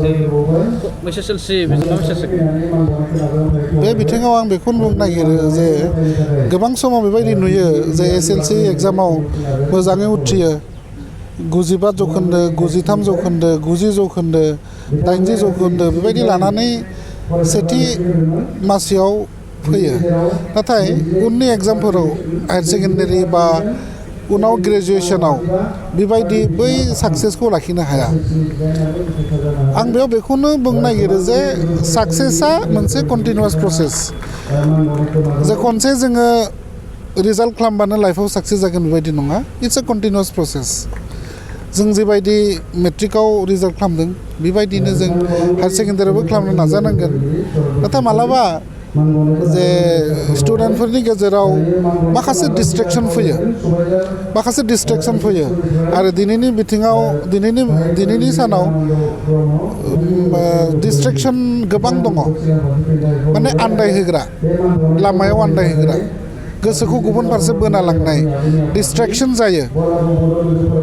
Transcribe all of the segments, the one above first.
एसएसएलसि बिजों मा मेसेज बे बिथिङाव आं बेखौनो बुंनो नागिरो जे गोबां समाव बेबायदि नुयो जे एसएलसि एग्जामाव मोजाङै उथ्रियो 95 जौखोन्दो 93 जौखोन्दो 90 जौखोन्दो 80 जौखोन्दो बेबायदि लानानै सेथि मासियाव फैयो नाथाय उननि एग्जामफोराव हायार सेकेन्डारि बा उनाव ग्रेजुएशनाव बेबायदि बै साक्सेसखौ लाखिनो हाया आं बेयाव बेखौनो बुंनो नागिरो जे साक्सेसआ मोनसे कन्टिनिउआस प्रसेस जे खनसे जोङो रिजाल्ट खालामबानो लाइफआव साक्सेस जागोन बेबायदि नङा इट्स अ कन्टिनिउआस प्रसेस जों जेबायदि मेट्रिकआव रिजाल्ट खालामदों बेबायदिनो जों हायार सेकेन्डारियावबो खालामनो नाजानांगोन नाथाय मालाबा जे स्टुडेन्टफोरनि गेजेराव माखासे डिस्ट्रेक्शन फैयो आरो दिनैनि बिथिङाव दिनैनि सानाव डिस्ट्रेक्शन गोबां दङ माने आन्दायहोग्रा लामायाव आन्दायहोग्रा गोसोखौ गुबुन फारसे बोना लांनाय डिस्ट्रेक्शन जायो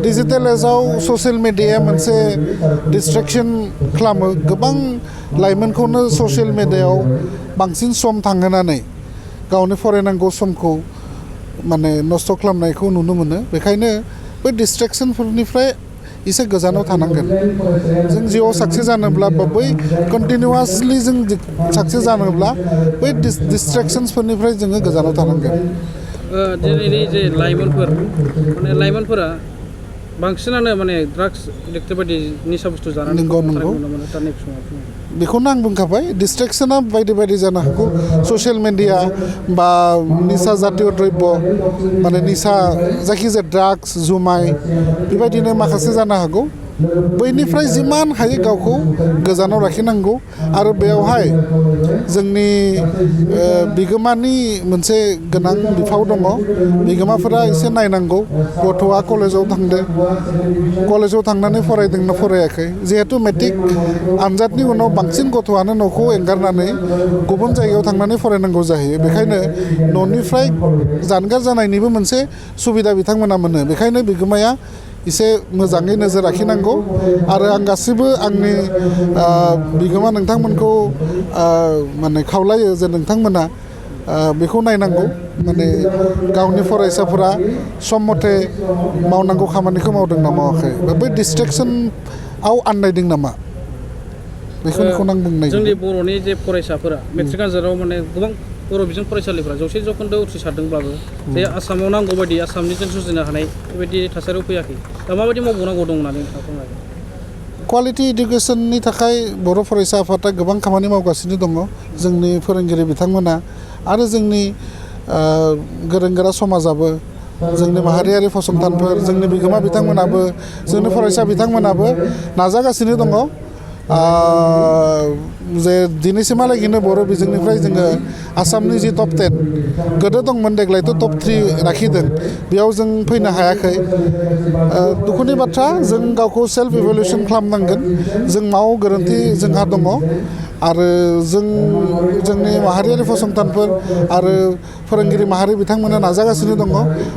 डिजिटेल एजआव ससियेल मिडियाया मोनसे डिस्ट्रेक्शन खालामो गोबां लाइमोनखौनो ससियेल मिडियायाव बांसिन सम थांहोनानै गावनि फरायनांगौ समखौ माने नस्थ' खालामनायखौ नुनो मोनो बेखायनो बै डिस्ट्रेक्शनफोरनिफ्राय एसे गोजानाव थानांगोन जों जिउआव साक्सेस जानोब्ला बा बै कन्टिनिउआसलि जों साक्सेस जानोब्ला बै डिस्ट्रेक्शन्सफोरनिफ्राय जोङो गोजानाव थानांगोन दिनैनि जे लाइमोनफोरा बांसिनानो माने ड्राग्स एडिक्टेड बायदि निसा बुस्थु जानानै नंगौ बेखौनो आं बुंखाबाय डिस्ट्रेक्शना बायदि जानो हागौ ससियेल मिडिया बा निसा जातीय द्रब्य माने निसा जायखिजाया ड्राग्स जुमाय बेबायदिनो माखासे जानो हागौ बैनिफ्राय जिमान हायो गावखौ गोजानाव लाखिनांगौ आरो बेयावहाय जोंनि बिगोमानि मोनसे गोनां बिफाव दङ बिगोमाफोरा एसे नायनांगौ गथ'आ कलेजाव थांनानै फरायदोंना फरायाखै जिहेतु मेट्रिक आनजादनि उनाव बांसिन गथ'आनो न'खौ एंगारनानै गुबुन जायगायाव थांनानै फरायनांगौ जाहैयो बेखायनो न'निफ्राय जानगार जानायनिबो मोनसे सुबिदा बिथांमोना मोनो बेखायनो बिगोमाया एसे मोजाङै नोजोर लाखिनांगौ आरो आं गासिबो आंनि बिगोमा नोंथांमोनखौ माने खावलायो जे नोंथांमोना बेखौ नायनांगौ माने गावनि फरायसाफोरा सम मथे मावनांगौ खामानिखौ मावदों ना मावाखै बै डिस्ट्रेक्शनआव आन्दायदों नामा बेखौनो आं बुंनाय जोंनि बर'नि जे फरायसाफोरा मेट्रिक आनजादाव माने गोबां बर' बिजों फरायसालिफोरा 100 जौखोन्दो उथ्रिसारदोंब्लाबो जे आसामाव नांगौ बायदि आसामनिजों जुजिनो हानाय बेबायदि थासारियाव फैयाखै दा माबायदि मावबावनांगौ दं होननानै नोंथाङा बुंनो क्वालिटि इडुकेसननि थाखाय बर' फरायसा आफादा गोबां खामानि मावगासिनो दङ जोंनि फोरोंगिरि बिथांमोना आरो जोंनि गोरों गोरा समाजाबो जोंनि माहारियारि फसंथानफोर जोंनि बिगोमा बिथांमोनाबो जोंनि फरायसा बिथांमोनाबो नाजागासिनो दङ जे दिनैसिमहालागैनो बर' बिजोंनिफ्राय जोङो आसामनि जि टप 10 गोदो दंमोन देग्लायथ' टप 3 लाखिदों बेयाव जों फैनो हायाखै दुखुनि बाथ्रा जों गावखौ सेल्फ इभेलुएसन खालामनांगोन जों माव गोरोन्थि जोंहा दङ आरो जोंनि माहारियारि फसंथानफोर आरो फोरोंगिरि माहारि बिथांमोना नाजागासिनो दङ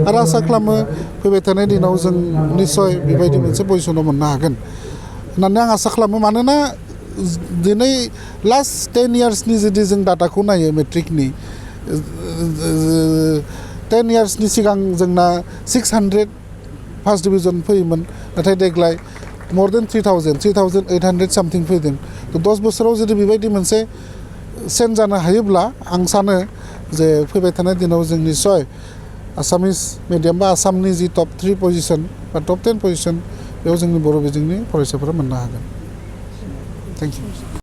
आरो आसा खालामो फैबाय थानाय दिनाव जों निस्सय बेबायदि मोनसे पजिसनाव मोननो हागोन होननानै आं आसा खालामो मानोना दिनै लास्ट 10 इयार्सनि जुदि जों डाटाखौ नायो मेट्रिकनि 10 इयार्सनि सिगां जोंना 600 फार्स्ट डिभिजन फैयोमोन नाथाय देग्लाय more than 3,800 सामथिं फैदों 10 बोसोराव जुदि बेबायदि मोनसे सेन्ज जानो हायोब्ला आं सानो जे फैबाय थानाय दिनाव जों निस्सय आसामिस मिडियाम बा आसामनि जि टप 3 पजिशन बा टप 10 पजिशन बेयाव जोंनि बर' बिजोंनि फरायसाफोरा मोननो हागोन थेंक इउ